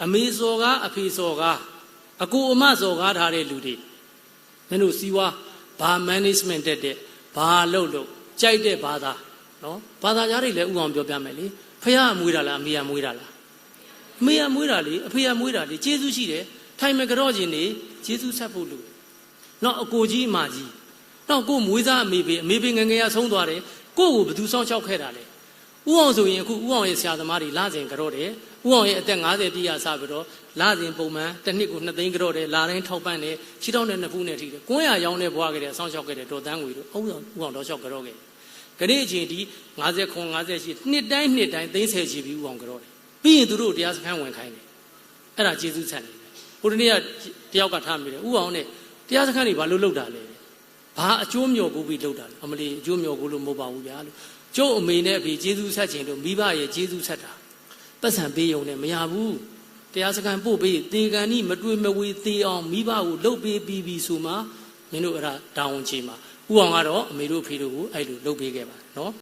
အမေစော်ကားအဖေစော်ကားအကူအမစော်ကားထားတဲ့လူတွေမင်းတို့စီဝါဘာ management တဲ့ဘာလုပ်ကြိုက်တဲ့ဘာသာနော်ဘာသာကြားတွေလည်းဥအောင်ပြောပြမယ်လေဖះမွေးတာလားအမေကမွေးတာလားအမေကမွေးတာလေအဖေကမွေးတာလေကျေးဇူးရှိတယ်ထိုင်မကြော့ခြင်းနေကျေးဇူးဆက်ဖို့လူနော်အကိုကြီးအမကြီးနော်ကိုမွေးစားအမေဖေငငယ်ရဆုံးသွားတယ်ကိုကိုဘသူစောင့်ရှောက်ခဲ့တာလေဥအောင်ဆိုရင်အခုဥအောင်ရဲ့ဆရာသမားတွေလာစဉ်ကြော့တယ်ဥအောင်ရဲ့အသက်50ပြည့်ရစပြီးတော့လာစဉ်ပုံမှန်တစ်နှစ်ကို2သိန်းကြော့တယ်လာတိုင်းထောက်ပံ့တယ်ခြေထောက်နဲ့2ဖူးနဲ့ထိတယ်ကွန်းရရောင်းတဲ့ဘွားခဲ့တယ်စောင့်ရှောက်ခဲ့တယ်ဒေါ်တန်းငွေတို့ဥအောင်တော့လျှောက်ကြော့ခဲ့ခဏအချိန်ဒီ59 58နှစ်တိုင်းသိန်း10ချီပြီးဥအောင်ကြော့တယ်ပြီးရင်သူတို့တရားစခန်းဝင်ခိုင်းတယ်အဲ့ဒါကျေးဇူးဆန်တယ်ဟိုတနေ့ကတယောက်ကထားမိတယ်ဥအောင်နဲ့တရားစခန်းတွေဘာလို့လုပ်တာလဲဘာအကျိုးမျှော်ကိုပြီးလုပ်တာလဲအမလီအကျိုးမျှော်ကိုလို့မဟုတ်ပါဘူးဗျာလို့ကျုပ်အမေနဲ့အဖေကျေးဇူးဆက်ခြင်းတို့မိဘရဲ့ကျေးဇူးဆက်တာပတ်စံပေးုံနဲ့မရဘူးတရားစခန်းပို့ပေးတေကန်ဤမတွေ့မဝေသေးအောင်မိဘကိုလှုပ်ပေးပြီးဆိုမှမင်းတို့အဲ့ဒါတာဝန်ချေမှာဥအောင်ကတော့အမေတို့အဖေတို့ကိုအဲ့လိုလှုပ်ပေးခဲ့ပါနော်